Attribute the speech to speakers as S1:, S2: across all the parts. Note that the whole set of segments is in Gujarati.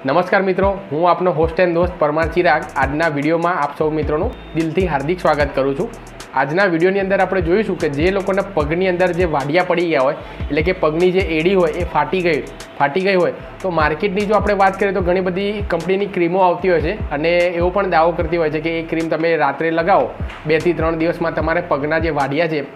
S1: નમસ્કાર મિત્રો, હું આપનો હોસ્ટ એન્ડ દોસ્ત પરમાર ચિરાગ આજના વિડીયોમાં આપ સૌ મિત્રોનું દિલથી હાર્દિક સ્વાગત કરું છું। આજના વિડીયોની અંદર આપણે જોઈશું કે જે લોકોના પગની અંદર જે વાડિયા પડી ગયા હોય, એટલે કે પગની જે એડી હોય એ ફાટી ગઈ હોય તો માર્કેટની જો આપણે વાત કરીએ તો ઘણી બધી કંપનીની ક્રીમો આવતી હોય છે અને એવો પણ દાવો કરતી હોય છે કે એ ક્રીમ તમે રાત્રે લગાવો 2 થી 3 દિવસમાં તમારે પગના જે વાડિયા છે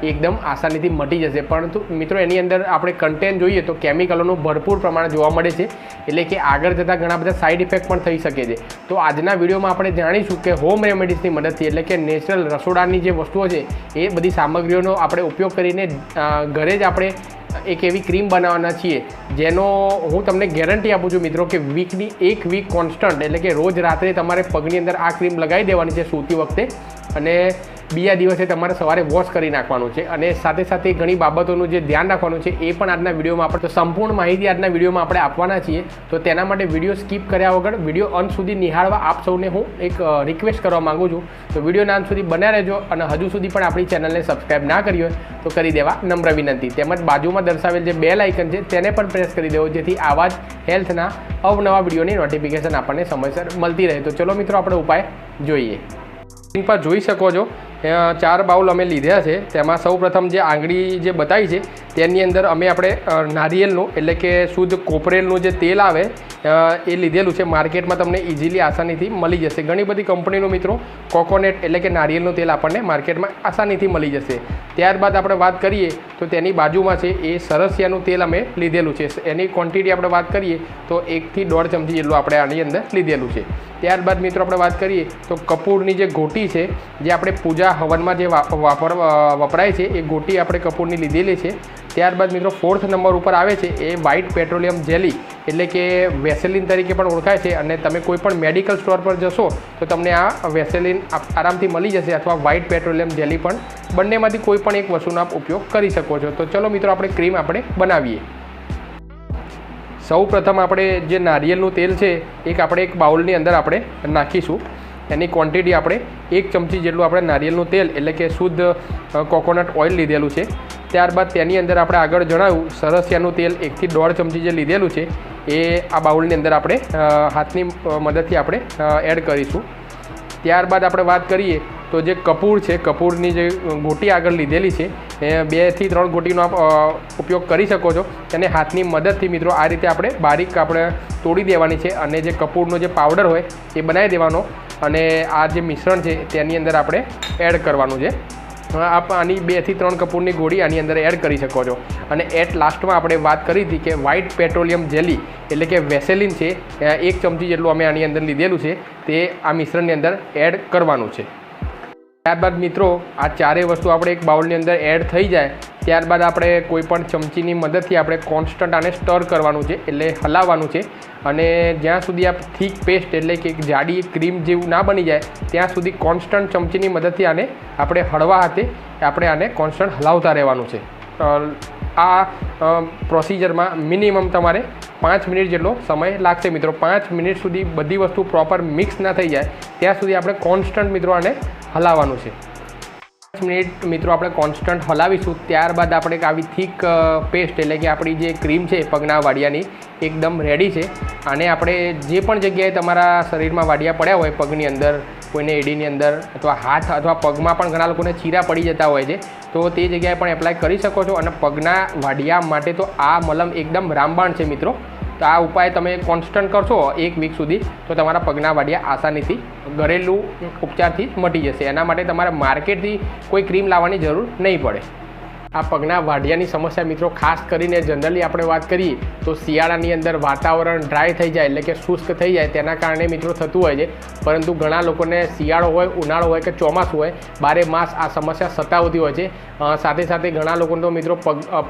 S1: એકદમ આસાનીથી મટી જશે। પરંતુ મિત્રો એની અંદર આપણે કન્ટેન્ટ જોઈએ તો કેમિકલોનું ભરપૂર પ્રમાણ જોવા મળે છે, એટલે કે આગળ જતાં ઘણા બધા સાઇડ ઇફેક્ટ પણ થઈ શકે છે। તો આજના વિડીયોમાં આપણે જાણીશું કે હોમ રેમેડીઝની મદદથી, એટલે કે નેચરલ રસોડાની જે વસ્તુઓ છે એ બધી સામગ્રીઓનો આપણે ઉપયોગ કરીને ઘરે જ આપણે એક એવી ક્રીમ બનાવવાના છીએ જેનો હું તમને ગેરંટી આપું છું મિત્રો કે વીકની 1 વીક કોન્સ્ટન્ટ, એટલે કે રોજ રાત્રે તમારે પગની અંદર આ ક્રીમ લગાવી દેવાની છે સૂતી વખતે, અને બીજા દિવસે તમારે સવારે વોશ કરી નાખવાનું છે। અને સાથે સાથે ઘણી બાબતોનું જે ધ્યાન રાખવાનું છે એ પણ આજના વિડીયોમાં આપણે તો સંપૂર્ણ માહિતી આજના વિડીયોમાં આપણે આપવાના છીએ। તો તેના માટે વિડીયો સ્કીપ કર્યા વગર વિડીયો અંત સુધી નિહાળવા આપ સૌને હું એક રિક્વેસ્ટ કરવા માગું છું। તો વિડીયોના અંત સુધી બન્યા રહેજો અને હજુ સુધી પણ આપણી ચેનલને સબસ્ક્રાઈબ ના કરી હોય તો કરી દેવા નમ્ર વિનંતી। તેમજ બાજુમાં દર્શાવેલ જે બેલ આઇકન છે તેને પણ પ્રેસ કરી દેવો, જેથી આવા જ હેલ્થના અવનવા વિડીયોની નોટિફિકેશન આપણને સમયસર મળતી રહે। તો ચલો મિત્રો આપણે ઉપાય જોઈએ। સ્ક્રીન પર જોઈ શકો છો 4 બાઉલ અમે લીધા છે। તેમાં સૌપ્રથમ જે આંગળી જે બતાવી છે તેની અંદર આપણે નારિયેળનું, એટલે કે શુદ્ધ કોપરેલનું જે તેલ આવે એ લીધેલું છે। માર્કેટમાં તમને ઇઝીલી આસાનીથી મળી જશે। ઘણી બધી કંપનીનું મિત્રો કોકોનટ એટલે કે નારિયેળનું તેલ આપણને માર્કેટમાં આસાનીથી મળી જશે। ત્યારબાદ આપણે વાત કરીએ તો તેની બાજુમાં છે એ સરસિયાનું તેલ અમે લીધેલું છે। એની ક્વોન્ટિટી આપણે વાત કરીએ તો 1 થી 1.5 ચમચી જેટલું આપણે આની અંદર લીધેલું છે। ત્યારબાદ મિત્રો આપણે વાત કરીએ તો કપૂરની જે ગોટી છે, જે આપણે પૂજા હવનમાં જે વપરાય છે એ ગોટી આપણે કપૂરની લીધેલી છે। ત્યારબાદ મિત્રો 4th નંબર ઉપર આવે છે એ વ્હાઇટ પેટ્રોલિયમ જેલી, એટલે કે વેસેલિન તરીકે પણ ઓળખાય છે, અને તમે કોઈ પણ મેડિકલ સ્ટોર પર જશો તો તમને આ વેસેલિન આરામથી મળી જશે, અથવા વ્હાઇટ પેટ્રોલિયમ જેલી પણ, બંનેમાંથી કોઈ પણ એક વસ્તુનો આપ ઉપયોગ કરી શકો છો। તો ચલો મિત્રો આપણે ક્રીમ આપણે બનાવીએ। સૌ પ્રથમ આપણે જે નારિયેળનું તેલ છે એક બાઉલની અંદર આપણે નાખીશું। એની ક્વોન્ટિટી આપણે 1 ચમચી જેટલું આપણે નારિયેળનું તેલ, એટલે કે શુદ્ધ કોકોનટ ઓઇલ લીધેલું છે। ત્યારબાદ તેની અંદર આપણે આગળ જણાવ્યું સરસિયાનું તેલ 1 થી 1.5 ચમચી જે લીધેલું છે એ આ બાઉલની અંદર આપણે હાથની મદદથી આપણે એડ કરીશું। ત્યારબાદ આપણે વાત કરીએ તો જે કપૂર છે, કપૂરની જે ગોટી આગળ લીધેલી છે એ 2 થી 3 ગોટીનો આપ ઉપયોગ કરી શકો છો। તેને હાથની મદદથી મિત્રો આ રીતે આપણે બારીક આપણે તોડી દેવાની છે, અને જે કપૂરનો જે પાવડર હોય એ બનાવી દેવાનો, અને આ જે મિશ્રણ છે તેની અંદર આપણે એડ કરવાનું છે। આપ આની 2 થી 3 કપૂરની ગોળી આની અંદર એડ કરી શકો છો। અને એટ લાસ્ટમાં આપણે વાત કરી હતી કે વ્હાઇટ પેટ્રોલિયમ જેલી, એટલે કે વેસેલિન છે 1 ચમચી જેટલું અમે આની અંદર લીધેલું છે, તે આ મિશ્રણની અંદર એડ કરવાનું છે। ત્યારબાદ મિત્રો આ ચારેય વસ્તુ આપણે એક બાઉલની અંદર એડ થઈ જાય ત્યારબાદ આપણે કોઈ પણ ચમચીની મદદથી આપણે કોન્સ્ટન્ટ આને સ્ટર કરવાનું છે, એટલે હલાવવાનું છે, અને જ્યાં સુધી આ થીક પેસ્ટ, એટલે કે જાડી ક્રીમ જેવું ના બની જાય ત્યાં સુધી કોન્સ્ટન્ટ ચમચીની મદદથી આને આપણે હળવા હાથે આપણે આને કોન્સ્ટન્ટ હલાવતા રહેવાનું છે। આ પ્રોસિજરમાં મિનિમમ તમારે 5 મિનિટ જેટલો સમય લાગશે મિત્રો। 5 મિનિટ સુધી બધી વસ્તુ પ્રોપર મિક્સ ના થઈ જાય ત્યાં સુધી આપણે કોન્સ્ટન્ટ મિત્રો આને હલાવવાનું છે। 5 મિનિટ મિત્રો આપણે કોન્સ્ટન્ટ હલાવીશું। ત્યારબાદ આપણે આવી થીક પેસ્ટ, એટલે કે આપણી જે ક્રીમ છે પગના વાડિયાની એકદમ રેડી છે। આને આપણે જે પણ જગ્યાએ તમારા શરીરમાં વાડિયા પડ્યા હોય, પગની અંદર, કોઈને એડીની અંદર, અથવા હાથ અથવા પગમાં પણ ઘણા લોકોને ચીરા પડી જતા હોય છે, તો તે જગ્યાએ પણ એપ્લાય કરી શકો છો। અને પગના વાડિયા માટે તો આ મલમ એકદમ રામબાણ છે મિત્રો। તો આ ઉપાય તમે કોન્સ્ટન્ટ કરશો 1 વીક સુધી તો તમારા પગના વાડિયા આસાનીથી ઘરેલું ઉપચારથી મટી જશે। એના માટે તમારે માર્કેટથી કોઈ ક્રીમ લાવવાની જરૂર નહીં પડે। આ પગના વાડિયાની સમસ્યા મિત્રો ખાસ કરીને જનરલી આપણે વાત કરીએ તો શિયાળાની અંદર વાતાવરણ ડ્રાય થઈ જાય, એટલે કે શુષ્ક થઈ જાય, તેના કારણે મિત્રો થતું હોય છે। પરંતુ ઘણા લોકોને શિયાળો હોય, ઉનાળો હોય કે ચોમાસું હોય, 12 માસ આ સમસ્યા સતાવતી હોય છે। સાથે સાથે ઘણા લોકોને તો મિત્રો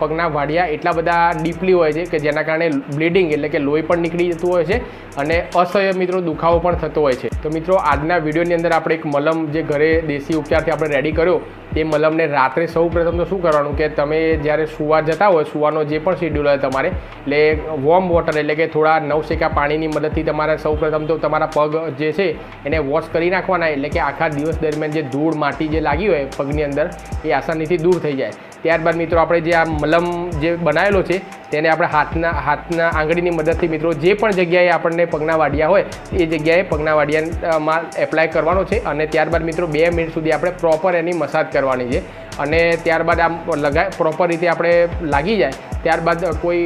S1: પગના વાડિયા એટલા બધા ડીપલી હોય છે કે જેના કારણે બ્લીડિંગ, એટલે કે લોહી પણ નીકળી જતું હોય છે, અને અસહ્ય મિત્રો દુખાવો પણ થતો હોય છે। તો મિત્રો આજના વિડીયોની અંદર આપણે એક મલમ જે ઘરે દેશી ઉપચારથી આપણે રેડી કર્યો, તે મલમને રાત્રે સૌ પ્રથમ તો શું કરવાનું કે તમે જ્યારે સુવા જતા હોય, સુવાનો જે પણ શેડ્યુલ હોય તમારે, એટલે વોર્મ વોટર, એટલે કે થોડા નવશેકા પાણીની મદદથી તમારે સૌ પ્રથમ તો તમારા પગ જે છે એને વોશ કરી નાખવાના, એટલે કે આખા દિવસ દરમિયાન જે ધૂળ માટી જે લાગી હોય પગની અંદર એ આસાનીથી દૂર થઈ જાય। ત્યારબાદ મિત્રો આપણે જે આ મલમ જે બનાવેલો છે તેને આપણે હાથના આંગળીની મદદથી મિત્રો જે પણ જગ્યાએ આપણને પગના વાડિયા હોય એ જગ્યાએ પગના વાડિયામાં એપ્લાય કરવાનો છે અને ત્યારબાદ મિત્રો 2 મિનિટ સુધી આપણે પ્રોપર એની મસાજ કરવાની છે અને ત્યારબાદ આમ પ્રોપર રીતે આપણે લાગી જાય ત્યારબાદ કોઈ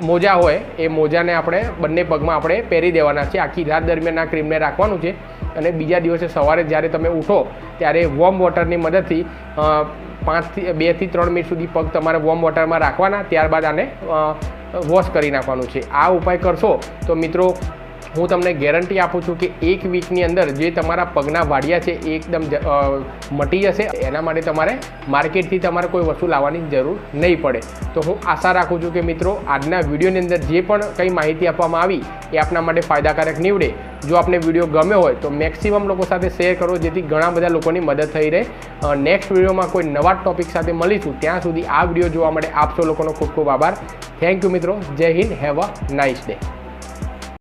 S1: મોજા હોય એ મોજાને આપણે બંને પગમાં આપણે પહેરી દેવાના છે. આખી રાત દરમિયાન આ ક્રીમને રાખવાનું છે અને બીજા દિવસે સવારે જ્યારે તમે ઉઠો ત્યારે વોર્મ વોટરની મદદથી 2 થી 3 મિનિટ સુધી પગ તમારે વોર્મ વોટરમાં રાખવાના. ત્યારબાદ આને વોશ કરી નાખવાનું છે. આ ઉપાય કરશો તો મિત્રો હું તમને ગેરંટી આપું છું કે 1 વીકની અંદર જે તમારા પગના વાડિયા છે એ એકદમ મટી જશે. એના માટે તમારે માર્કેટથી તમારે કોઈ વસ્તુ લાવવાની જરૂર નહીં પડે. તો હું આશા રાખું છું કે મિત્રો આજના વિડીયોની અંદર જે પણ કંઈ માહિતી આપવામાં આવી એ આપના માટે ફાયદાકારક નીવડે. જો આપને વિડીયો ગમ્યો હોય તો મેક્સિમમ લોકો સાથે શેર કરો જેથી ઘણા બધા લોકોની મદદ થઈ રહે. નેક્સ્ટ વિડીયોમાં કોઈ નવા ટોપિક સાથે મળીશું. ત્યાં સુધી આ વિડીયો જોવા માટે આપ સૌ લોકોનો ખૂબ ખૂબ આભાર. થેન્ક યુ મિત્રો. જય Hind. Have a nice day.